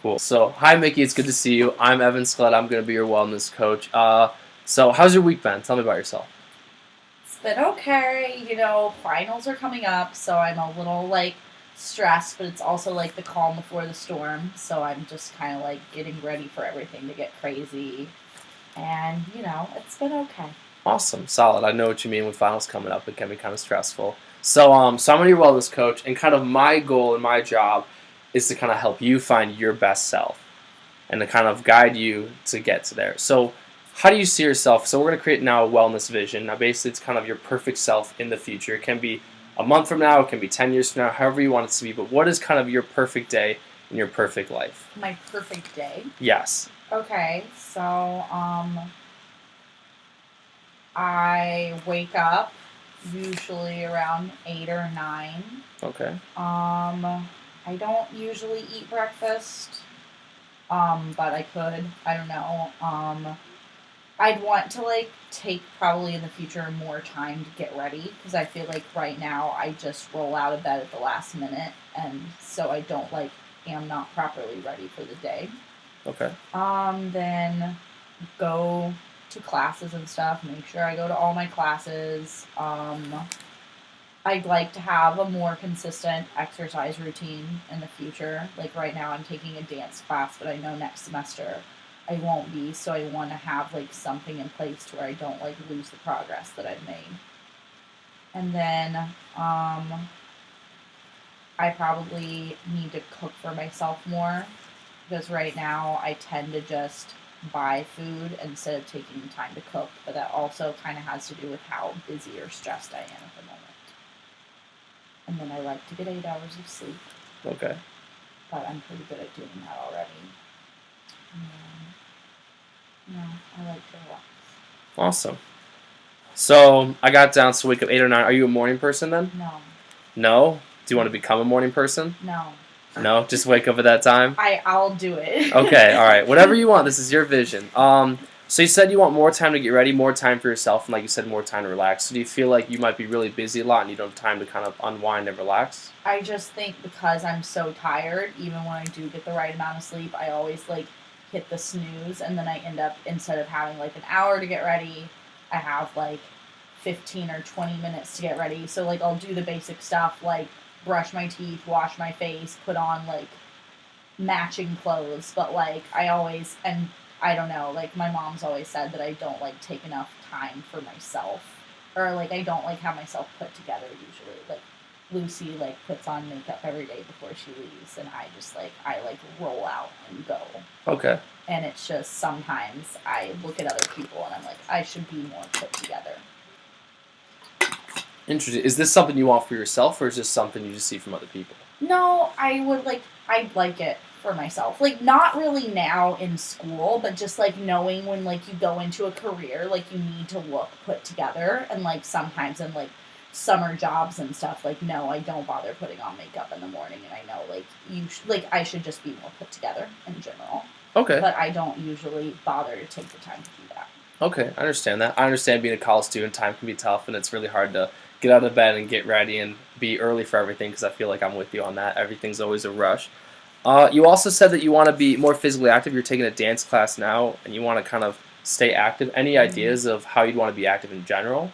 Cool. So, hi, Mickey. It's good to see you. I'm Evan Schlett. I'm going to be your wellness coach. So, how's your week been? Tell me about yourself. It's been okay. Finals are coming up, so I'm a little stressed, but it's also like the calm before the storm. So I'm just kind of like getting ready for everything to get crazy. And, it's been okay. Awesome. Solid. I know what you mean with finals coming up. It can be kind of stressful. So I'm your wellness coach, and kind of my goal and my job is to kind of help you find your best self and to kind of guide you to get to there. So, how do you see yourself? So, we're going to create now a wellness vision. Now, basically, it's kind of your perfect self in the future. It can be a month from now, it can be 10 years from now, however you want it to be. But what is kind of your perfect day in your perfect life? My perfect day? Yes. Okay, so, I wake up usually around 8 or 9. Okay. I don't usually eat breakfast, but I could. I don't know. I'd want to take probably in the future more time to get ready because I feel like right now I just roll out of bed at the last minute, and so I don't am not properly ready for the day. Okay. Then go to classes and stuff. Make sure I go to all my classes. I'd like to have a more consistent exercise routine in the future. Like right now, I'm taking a dance class, but I know next semester I won't be. So I want to have something in place to where I don't lose the progress that I've made. And then I probably need to cook for myself more because right now I tend to just buy food instead of taking the time to cook. But that also kind of has to do with how busy or stressed I am at the moment. And then I like to get 8 hours of sleep. Okay. But I'm pretty good at doing that already. I like to relax. Awesome. So I got down to wake up 8 or 9. Are you a morning person then? No. No? Do you want to become a morning person? No. No? Just wake up at that time? I'll do it. Okay, alright. Whatever you want. This is your vision. So you said you want more time to get ready, more time for yourself, and like you said, more time to relax. So do you feel like you might be really busy a lot and you don't have time to kind of unwind and relax? I just think because I'm so tired, even when I do get the right amount of sleep, I always hit the snooze, and then I end up, instead of having an hour to get ready, I have 15 or 20 minutes to get ready. So I'll do the basic stuff like brush my teeth, wash my face, put on matching clothes, but I always, and I don't know, my mom's always said that I don't take enough time for myself, or I don't have myself put together usually. Lucy puts on makeup every day before she leaves, and I just I roll out and go. Okay. And it's just sometimes I look at other people and I'm I should be more put together. Interesting. Is this something you want for yourself, or is this something you just see from other people? No, I'd like it for myself. Not really now in school, but just knowing when you go into a career, you need to look put together, and sometimes in summer jobs and stuff, no, I don't bother putting on makeup in the morning, and I know I should just be more put together in general. Okay. But I don't usually bother to take the time to do that. Okay, I understand that. I understand being a college student, time can be tough, and it's really hard to get out of bed and get ready and be early for everything, because I feel like I'm with you on that. Everything's always a rush. You also said that you want to be more physically active. You're taking a dance class now, and you want to kind of stay active. Any ideas of how you'd want to be active in general?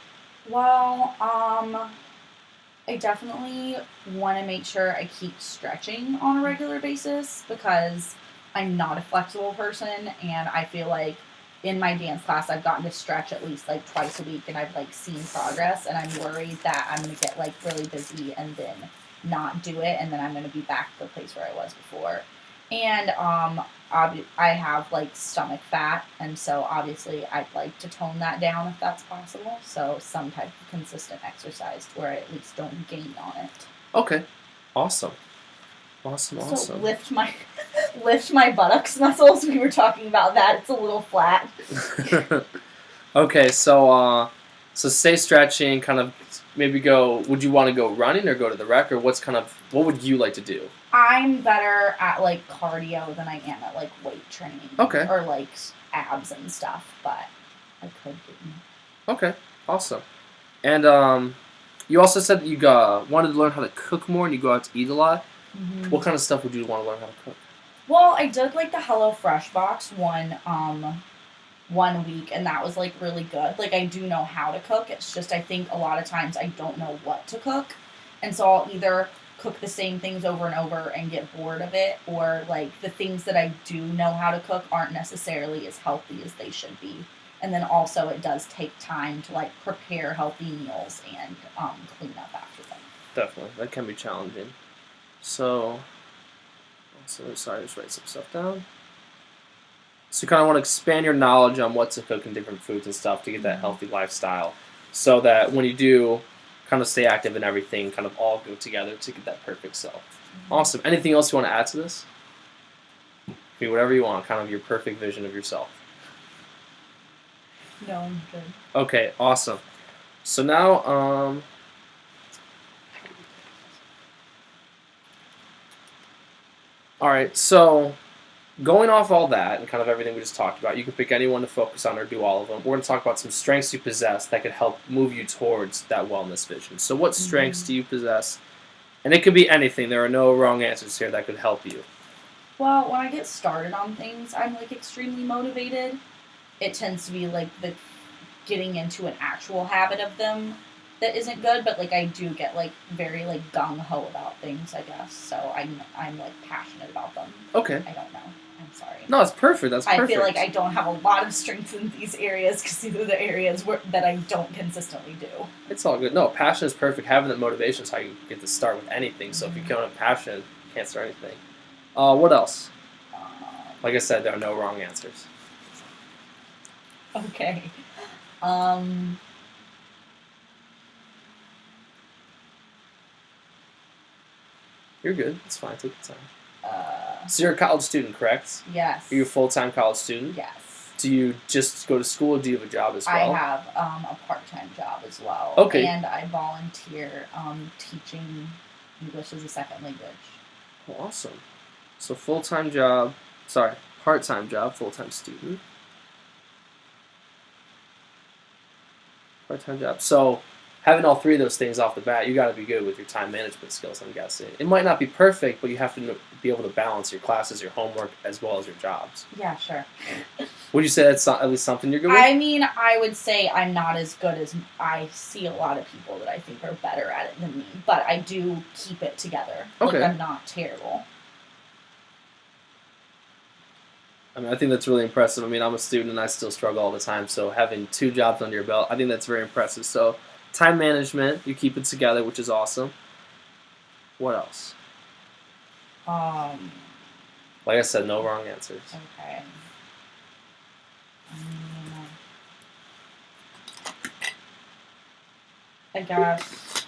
Well, I definitely want to make sure I keep stretching on a regular basis because I'm not a flexible person, and I feel like in my dance class I've gotten to stretch at least twice a week, and I've seen progress, and I'm worried that I'm going to get really busy and then not do it, and then I'm going to be back to the place where I was before. And I have stomach fat, and so obviously I'd like to tone that down if that's possible. So some type of consistent exercise to where I at least don't gain on it. Okay, awesome. So lift my buttocks muscles. We were talking about that. It's a little flat. Okay, so stay stretching. Kind of maybe go. Would you want to go running or go to the rec, or what would you like to do? I'm better at cardio than I am at weight training. Okay. Or abs and stuff, but I could do. Okay, awesome. And you also said that you wanted to learn how to cook more and you go out to eat a lot. Mm-hmm. What kind of stuff would you want to learn how to cook? Well, I did like the HelloFresh box one week, and that was like really good. Like I do know how to cook. It's just I think a lot of times I don't know what to cook, and so I'll either cook the same things over and over and get bored of it, or like the things that I do know how to cook aren't necessarily as healthy as they should be. And then also it does take time to like prepare healthy meals and clean up after them. Definitely, that can be challenging. So, sorry, just write some stuff down. So you kind of want to expand your knowledge on what to cook in different foods and stuff to get that healthy lifestyle, so that when you do kind of stay active and everything, kind of all go together to get that perfect self. Awesome. Anything else you want to add to this? Be whatever you want, kind of your perfect vision of yourself. No, I'm good. Okay, awesome. So now, all right, so going off all that and kind of everything we just talked about, you can pick anyone to focus on or do all of them. We're going to talk about some strengths you possess that could help move you towards that wellness vision. So what strengths do you possess? And it could be anything. There are no wrong answers here that could help you. Well, when I get started on things, I'm like extremely motivated. It tends to be like the getting into an actual habit of them that isn't good, but like I do get like very like gung ho about things, I guess. So I'm like passionate about them. Okay. I don't know. I'm sorry. No, it's perfect. That's perfect. I feel like I don't have a lot of strength in these areas because these are the areas that I don't consistently do. It's all good. No, passion is perfect. Having that motivation is how you get to start with anything. So if you don't have passion, you can't start anything. What else? Like I said, there are no wrong answers. Okay. You're good. It's fine. Take your time. So you're a college student, correct? Yes. Are you a full-time college student? Yes. Do you just go to school, or do you have a job as well? I have a part-time job as well. Okay. And I volunteer teaching English as a second language. Oh, awesome. So full-time job, part-time job, full-time student. Part-time job. So having all three of those things off the bat, you got to be good with your time management skills, I'm guessing. It might not be perfect, but you have to be able to balance your classes, your homework, as well as your jobs. Yeah, sure. Would you say that's at least something you're good with? I mean, I would say I'm not as good as I see a lot of people that I think are better at it than me, but I do keep it together. Okay. Like, I'm not terrible. I mean, I think that's really impressive. I mean, I'm a student and I still struggle all the time, so having 2 jobs under your belt, I think that's very impressive. So time management, you keep it together, which is awesome. What else? Like I said, no wrong answers. Okay. I guess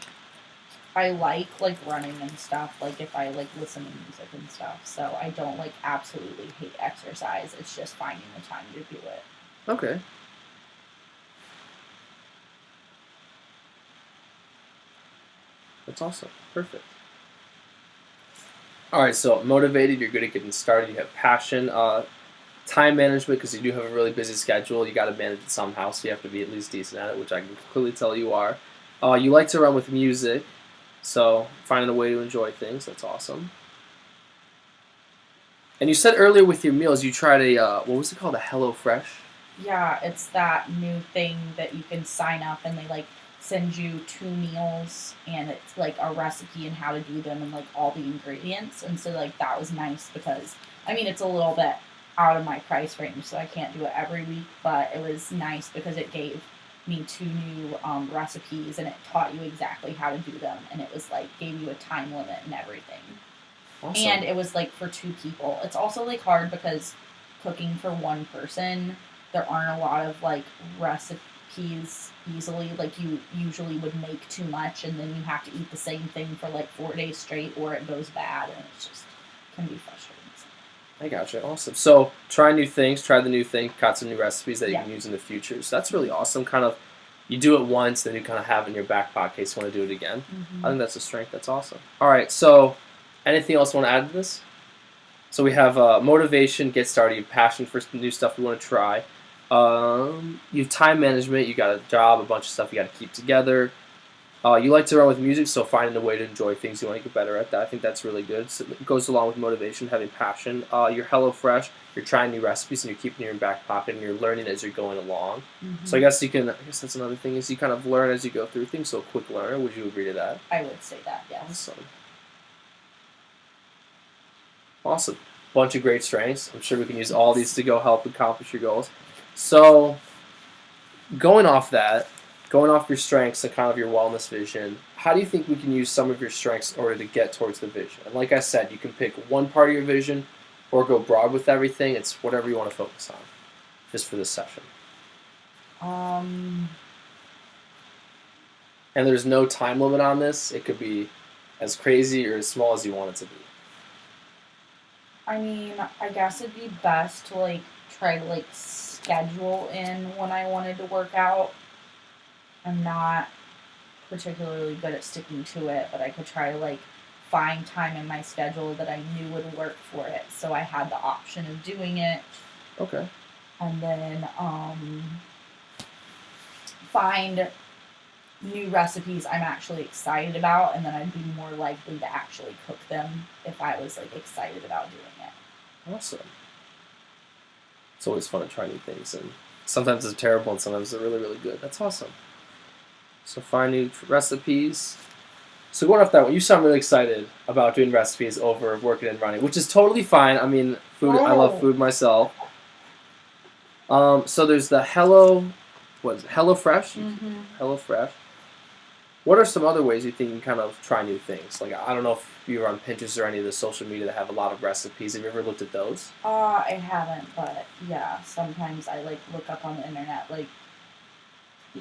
I like running and stuff. Like if I like listen to music and stuff. So I don't like absolutely hate exercise. It's just finding the time to do it. Okay. That's awesome. Perfect. All right, so motivated, you're good at getting started, you have passion, time management, because you do have a really busy schedule, you got to manage it somehow, so you have to be at least decent at it, which I can clearly tell you are. You like to run with music, so finding a way to enjoy things, that's awesome. And you said earlier with your meals, you tried what was it called, a HelloFresh? Yeah, it's that new thing that you can sign up and they like send you 2 meals and it's like a recipe and how to do them and like all the ingredients. And so like that was nice because I mean it's a little bit out of my price range, so I can't do it every week, but it was nice because it gave me 2 new recipes and it taught you exactly how to do them, and it was like gave you a time limit and everything. Awesome. And it was like for 2 people. It's also like hard because cooking for 1 person, there aren't a lot of like recipes easily. Like you usually would make too much and then you have to eat the same thing for like 4 days straight or it goes bad, and it's just can be frustrating. I gotcha. Awesome. So try new things, try the new thing, got some new recipes that you Yeah. can use in the future. So that's really awesome. Kind of, you do it once, then you kind of have it in your back pocket in case you want to do it again. Mm-hmm. I think that's a strength. That's awesome. All right. So anything else you want to add to this? So we have motivation, get started. You have passion for new stuff you want to try. You have time management. You got a job, a bunch of stuff you got to keep together. You like to run with music, so finding a way to enjoy things you want to get better at that. I think that's really good. So it goes along with motivation, having passion. You're HelloFresh. You're trying new recipes and you're keeping it in your back pocket and you're learning as you're going along. So I guess I guess that's another thing is you kind of learn as you go through things. So a quick learner. Would you agree to that? I would say that, yes. Awesome. Awesome. Bunch of great strengths. I'm sure we can use all these to go help accomplish your goals. So going off your strengths and kind of your wellness vision, how do you think we can use some of your strengths in order to get towards the vision? And like I said, you can pick one part of your vision or go broad with everything. It's whatever you want to focus on just for this session. Um, And there's no time limit on this. It could be as crazy or as small as you want it to be. I mean, I guess it'd be best to like try to like schedule in when I wanted to work out. I'm not particularly good at sticking to it, but I could try to like find time in my schedule that I knew would work for it, so I had the option of doing it. Okay. And then find new recipes I'm actually excited about, and then I'd be more likely to actually cook them if I was like excited about doing it. Awesome. It's always fun to try new things, and sometimes it's terrible and sometimes they're really, really good. That's awesome. So find new recipes. So going off that one, you sound really excited about doing recipes over working and running, which is totally fine. I mean, food. I love food myself. So there's the HelloFresh. HelloFresh. What are some other ways you think you can kind of try new things? Like, I don't know if you're on Pinterest or any of the social media that have a lot of recipes. Have you ever looked at those? I haven't, but yeah, sometimes I like look up on the internet like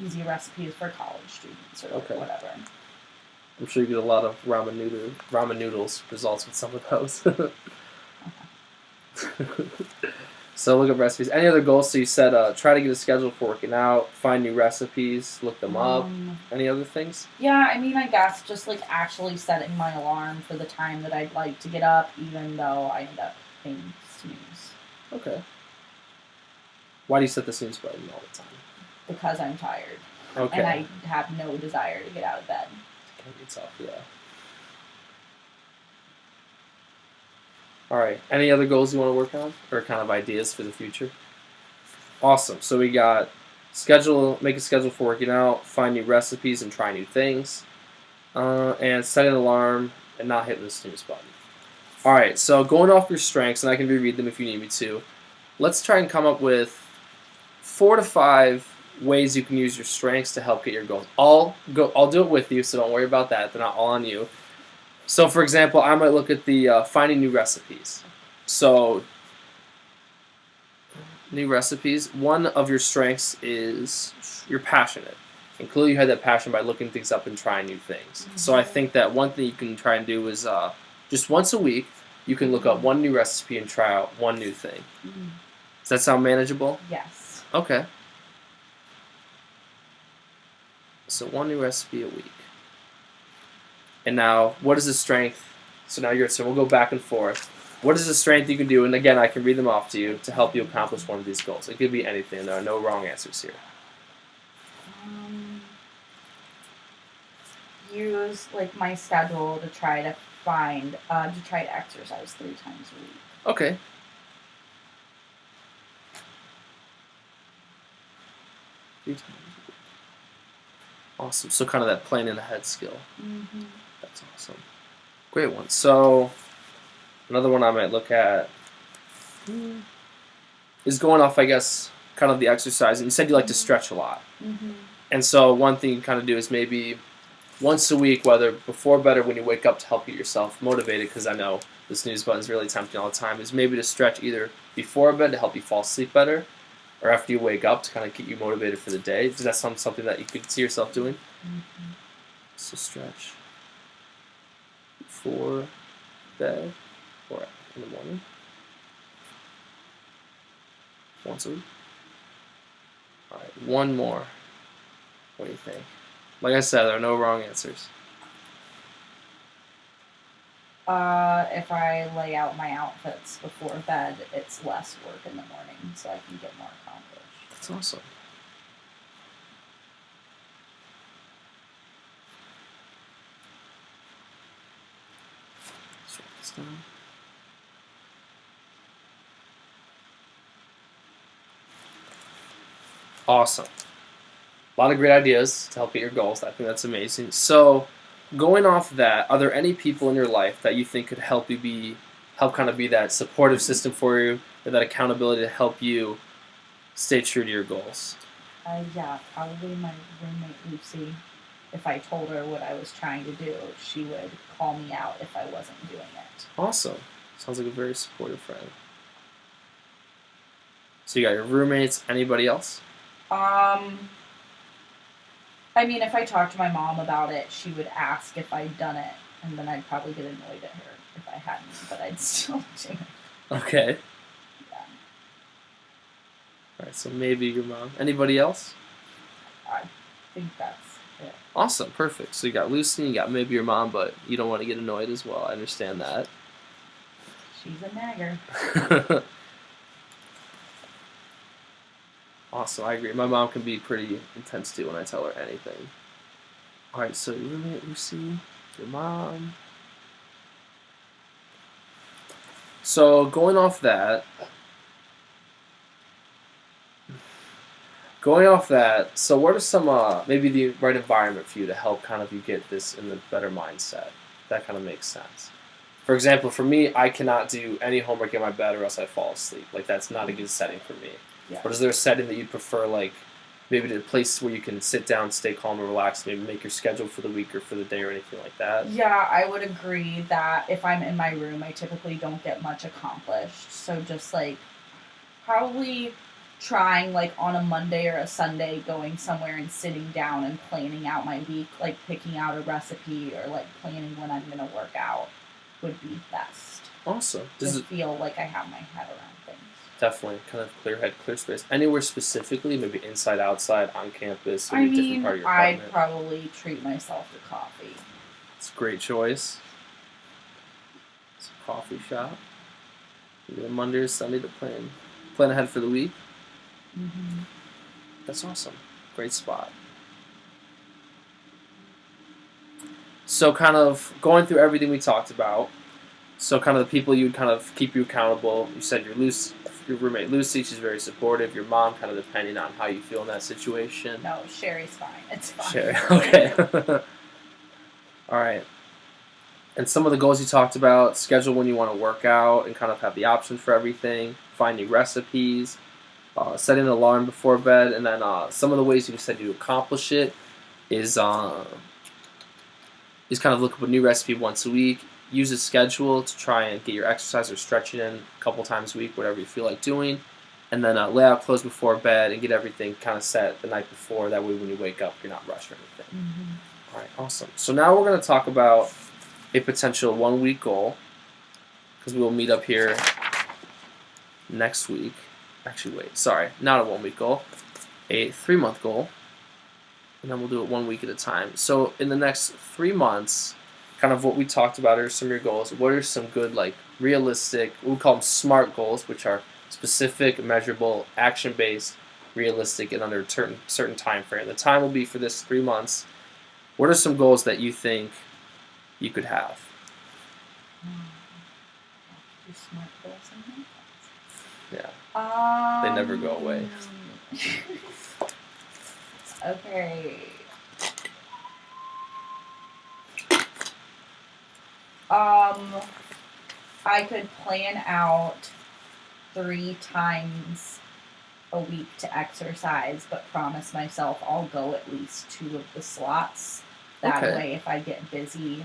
easy recipes for college students or like whatever. I'm sure you get a lot of ramen noodles results with some of those. So look up recipes. Any other goals? So you said try to get a schedule for working out, find new recipes, look them up. Any other things? Yeah, I mean, I guess just like actually setting my alarm for the time that I'd like to get up, even though I end up hitting snooze. Okay. Why do you set the snooze button all the time? Because I'm tired. Okay. And I have no desire to get out of bed. It's tough, yeah. All right. Any other goals you want to work on, or kind of ideas for the future? Awesome. So we got make a schedule for working out, find new recipes and try new things, and set an alarm and not hit the snooze button. All right. So going off your strengths, and I can reread them if you need me to. Let's try and come up with 4 to 5 ways you can use your strengths to help get your goals. I'll do it with you, so don't worry about that. They're not all on you. So, for example, I might look at the finding new recipes. So, new recipes. One of your strengths is you're passionate. And clearly you had that passion by looking things up and trying new things. So I think that one thing you can try and do is just once a week, you can look up one new recipe and try out one new thing. Does that sound manageable? Yes. Okay. So one new recipe a week. And now, what is the strength? So now we'll go back and forth. What is the strength you can do? And again, I can read them off to you to help you accomplish one of these goals. It could be anything. There are no wrong answers here. Use like my schedule to try to try to exercise 3 times a week. Okay. Awesome. So kind of that planning ahead skill. That's awesome. Great one. So another one I might look at is going off, I guess, kind of the exercise. And you said you like to stretch a lot. And so one thing you can kind of do is maybe once a week, whether before bed or when you wake up to help get yourself motivated, because I know the snooze button is really tempting all the time, is maybe to stretch either before bed to help you fall asleep better or after you wake up to kind of keep you motivated for the day. Does that sound something that you could see yourself doing? So stretch before bed or in the morning. Once a week. All right, one more. What do you think? Like I said, there are no wrong answers. If I lay out my outfits before bed, it's less work in the morning, so I can get more accomplished. That's awesome. this down. Awesome. A lot of great ideas to help get your goals. I think that's amazing. So, going off that, are there any people in your life that you think could help kind of be that supportive system for you, or that accountability to help you stay true to your goals? Yeah, probably my roommate Lucy. If I told her what I was trying to do, she would call me out if I wasn't doing it. Awesome. Sounds like a very supportive friend. So you got your roommates. Anybody else? I mean, if I talked to my mom about it, she would ask if I'd done it, and then I'd probably get annoyed at her if I hadn't, but I'd still do it. Okay. Yeah. All right. So maybe your mom. Anybody else? I think that's it. Awesome. Perfect. So you got Lucy. You got maybe your mom, but you don't want to get annoyed as well. I understand that. She's a nagger. Awesome, I agree. My mom can be pretty intense too when I tell her anything. All right, so your roommate, Lucy, your mom. So going off that, so what are some maybe the right environment for you to help kind of you get this in the better mindset? That kind of makes sense. For example, for me, I cannot do any homework in my bed or else I fall asleep. Like that's not a good setting for me. Yeah. But is there a setting that you'd prefer, like maybe a place where you can sit down, stay calm and relaxed, maybe make your schedule for the week or for the day or anything like that? Yeah, I would agree that if I'm in my room, I typically don't get much accomplished. So just like probably trying like on a Monday or a Sunday going somewhere and sitting down and planning out my week, like picking out a recipe or like planning when I'm going to work out would be best. Awesome. Just feel like I have my head around things. Definitely, kind of clear head, clear space. Anywhere specifically, maybe inside, outside, on campus, I maybe a different mean, part of your I'd apartment. probably treat myself to coffee. It's a great choice. It's a coffee shop. Maybe a Monday or Sunday to plan ahead for the week. Mm-hmm. That's awesome. Great spot. So kind of going through everything we talked about, so kind of the people you would kind of keep you accountable. You said your roommate Lucy, she's very supportive. Your mom, kind of depending on how you feel in that situation. No, Sherry's fine. It's fine. Sherry, okay. All right. And some of the goals you talked about, schedule when you want to work out and kind of have the options for everything, finding recipes, setting an alarm before bed, and then some of the ways you said you accomplish it is kind of look up a new recipe once a week, use a schedule to try and get your exercise or stretching in a couple times a week, whatever you feel like doing, and then lay out clothes before bed and get everything kind of set the night before. That way when you wake up, you're not rushed or anything. Mm-hmm. All right, awesome. So now we're going to talk about a potential 1 week goal, because we will meet up here next week. Actually, wait, sorry, not a 1 week goal, a 3-month goal, and then we'll do it 1 week at a time. So in the next 3 months, kind of what we talked about are some of your goals. What are some good, like realistic, we call them SMART goals, which are specific, measurable, action-based, realistic, and under a certain time frame. The time will be for this 3 months. What are some goals that you think you could have? Do smart goals in here? Yeah. They never go away. Okay. I could plan out 3 times a week to exercise, but promise myself I'll go at least 2 of the slots. That Okay. way, if I get busy,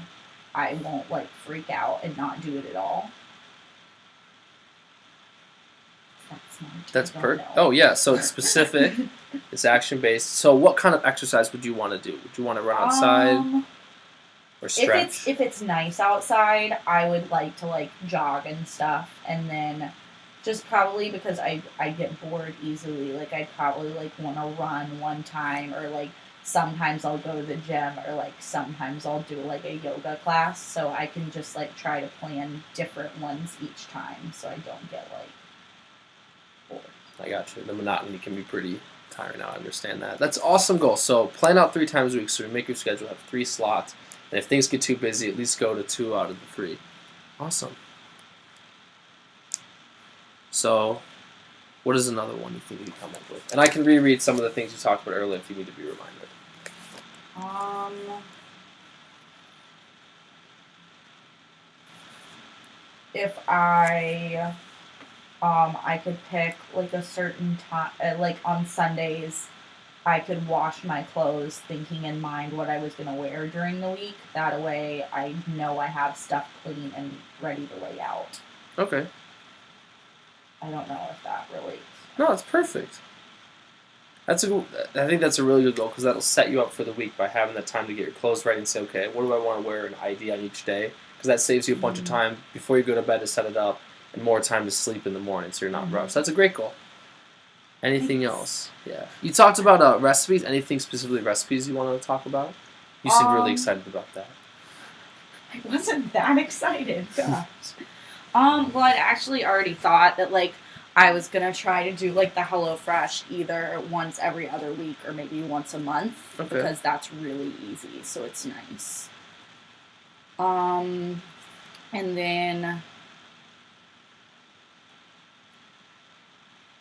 I won't like freak out and not do it at all. That's smart. That's I don't perfect. know. Oh yeah, so it's specific, it's action based. So what kind of exercise would you want to do? Would you want to run outside or stretch? If it's nice outside, I would like to like jog and stuff, and then just probably because I get bored easily. Like I'd probably like want to run one time, or like sometimes I'll go to the gym, or like sometimes I'll do like a yoga class. So I can just like try to plan different ones each time, so I don't get like bored. I got you. The monotony can be pretty tiring. I understand that. That's an awesome goal. So plan out 3 times a week. So you make your schedule, have 3 slots, and if things get too busy, at least go to 2 out of the 3. Awesome. So, what is another one you think you can come up with? And I can reread some of the things you talked about earlier if you need to be reminded. If I could pick like a certain time, like on Sundays, I could wash my clothes thinking in mind what I was going to wear during the week. That way I know I have stuff clean and ready to lay out. Okay. I don't know if that relates. No, it's perfect. I think that's a really good goal because that'll set you up for the week by having that time to get your clothes ready and say, okay, what do I want to wear, an ID on each day? Because that saves you a bunch of time before you go to bed to set it up and more time to sleep in the morning so you're not rushed. That's a great goal. Anything else? Yeah. You talked about recipes. Anything specifically recipes you want to talk about? You seemed really excited about that. I wasn't that excited. Gosh. Well, I'd actually already thought that like I was gonna try to do like the HelloFresh either once every other week or maybe once a month because that's really easy, so it's nice. And then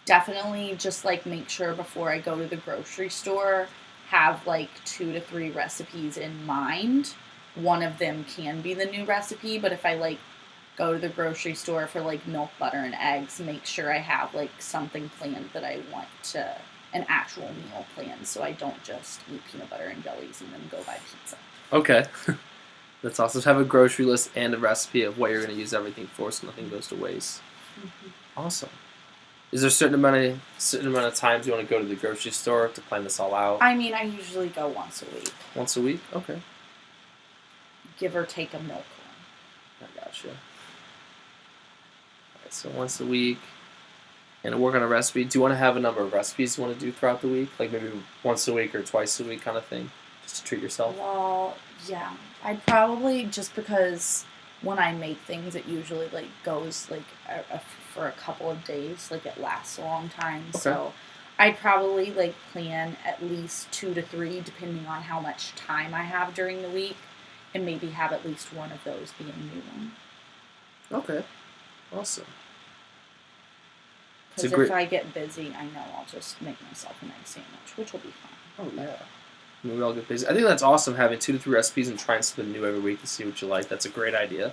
definitely just like make sure before I go to the grocery store have like 2 to 3 recipes in mind. One of them can be the new recipe, but if I like go to the grocery store for like milk, butter, and eggs, make sure I have like something planned that I want to, an actual meal planned, so I don't just eat peanut butter and jellies and then go buy pizza. Okay. That's awesome. Have a grocery list and a recipe of what you're going to use everything for so nothing goes to waste. Awesome. Is there a certain amount of times you want to go to the grocery store to plan this all out? I mean, I usually go once a week. Once a week? Okay. Give or take a milk run. I gotcha. So once a week, and work on a recipe. Do you want to have a number of recipes you want to do throughout the week? Like maybe once a week or twice a week kind of thing? Just to treat yourself? Well, yeah. I'd probably, just because when I make things, it usually like goes like for a couple of days. Like it lasts a long time. Okay. So I'd probably like plan at least 2 to 3 depending on how much time I have during the week. And maybe have at least one of those be a new one. Okay. Awesome. Because if I get busy, I know I'll just make myself a nice sandwich, which will be fun. Oh, yeah. We all get busy. I think that's awesome, having 2 to 3 recipes and trying something new every week to see what you like. That's a great idea.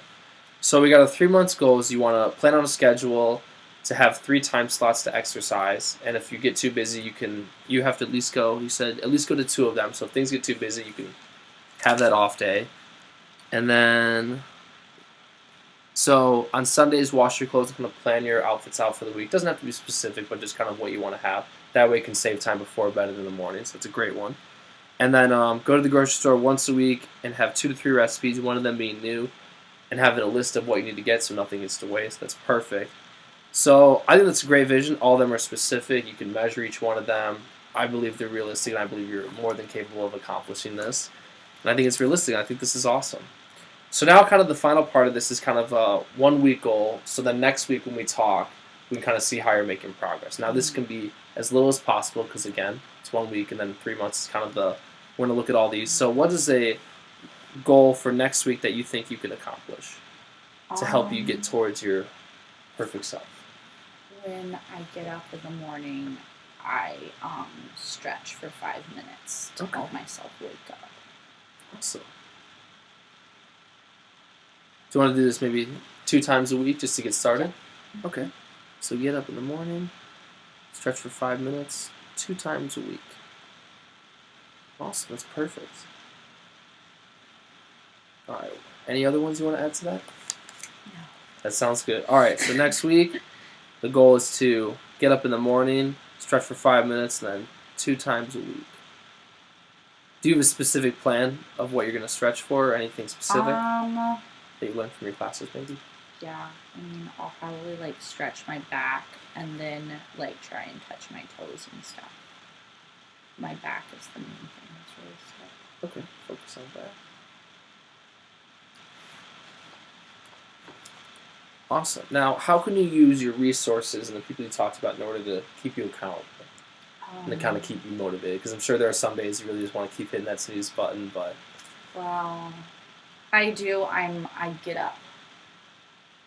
So we got a 3-month goals. You want to plan on a schedule to have 3 time slots to exercise. And if you get too busy, you have to at least go, you said, at least go to 2 of them. So if things get too busy, you can have that off day. And then, so on Sundays, wash your clothes and kind of plan your outfits out for the week. Doesn't have to be specific, but just kind of what you want to have. That way you can save time before bed and in the morning, so it's a great one. And then go to the grocery store once a week and have 2 to 3 recipes, one of them being new, and having a list of what you need to get so nothing gets to waste. That's perfect. So I think that's a great vision. All of them are specific. You can measure each one of them. I believe they're realistic, and I believe you're more than capable of accomplishing this. And I think it's realistic. I think this is awesome. So now kind of the final part of this is kind of a 1 week goal. So then next week when we talk, we can kind of see how you're making progress. Now this can be as little as possible because again, it's 1 week and then 3 months is kind of we're going to look at all these. So what is a goal for next week that you think you can accomplish to help you get towards your perfect self? When I get up in the morning, I stretch for 5 minutes to help myself wake up. Awesome. Do you want to do this maybe 2 times a week just to get started? Okay. So get up in the morning, stretch for 5 minutes, 2 times a week. Awesome. That's perfect. All right. Any other ones you want to add to that? No. That sounds good. All right. So next week, the goal is to get up in the morning, stretch for 5 minutes, and then 2 times a week. Do you have a specific plan of what you're going to stretch for or anything specific that you learned from your classes maybe? Yeah. I mean, I'll probably like stretch my back and then like try and touch my toes and stuff. My back is the main thing that's really stiff. Okay. Focus on that. Awesome. Now, how can you use your resources and the people you talked about in order to keep you accountable and to kind of keep you motivated? Because I'm sure there are some days you really just want to keep hitting that snooze button, but... Well, I do. I get up.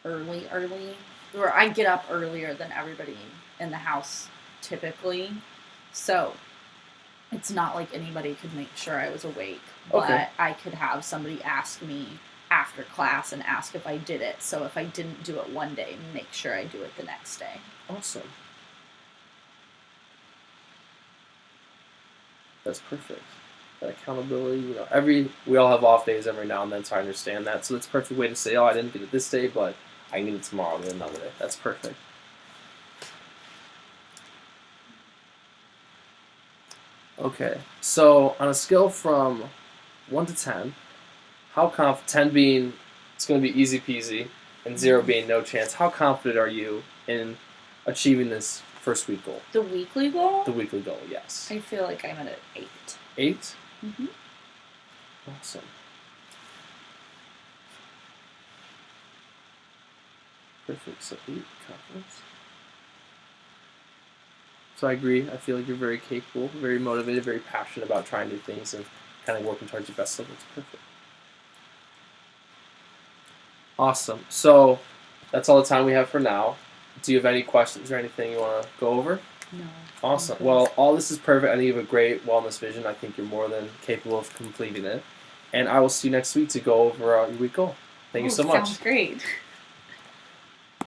early, or I get up earlier than everybody in the house typically, so it's not like anybody could make sure I was awake, but Okay. I could have somebody ask me after class and ask if I did it. So if I didn't do it one day, make sure I do it the next day. Awesome. That's perfect. That accountability, we all have off days every now and then, so I understand that. So it's a perfect way to say, oh, I didn't get it this day, but I can get it tomorrow, then another day. That's perfect. Okay, so on a scale from 1 to 10, how 10 being it's going to be easy peasy, and 0 being no chance, how confident are you in achieving this first week goal? The weekly goal? The weekly goal, yes. I feel like I'm at an 8. 8? Mm-hmm. Awesome. Perfect. So 8, confidence. So I agree. I feel like you're very capable, very motivated, very passionate about trying new things and kind of working towards your best self. It's perfect. Awesome. So that's all the time we have for now. Do you have any questions or anything you want to go over? No. Awesome. Okay. Well, all this is perfect. I think you have a great wellness vision. I think you're more than capable of completing it. And I will see you next week to go over your week goal. Thank you so much. Sounds great.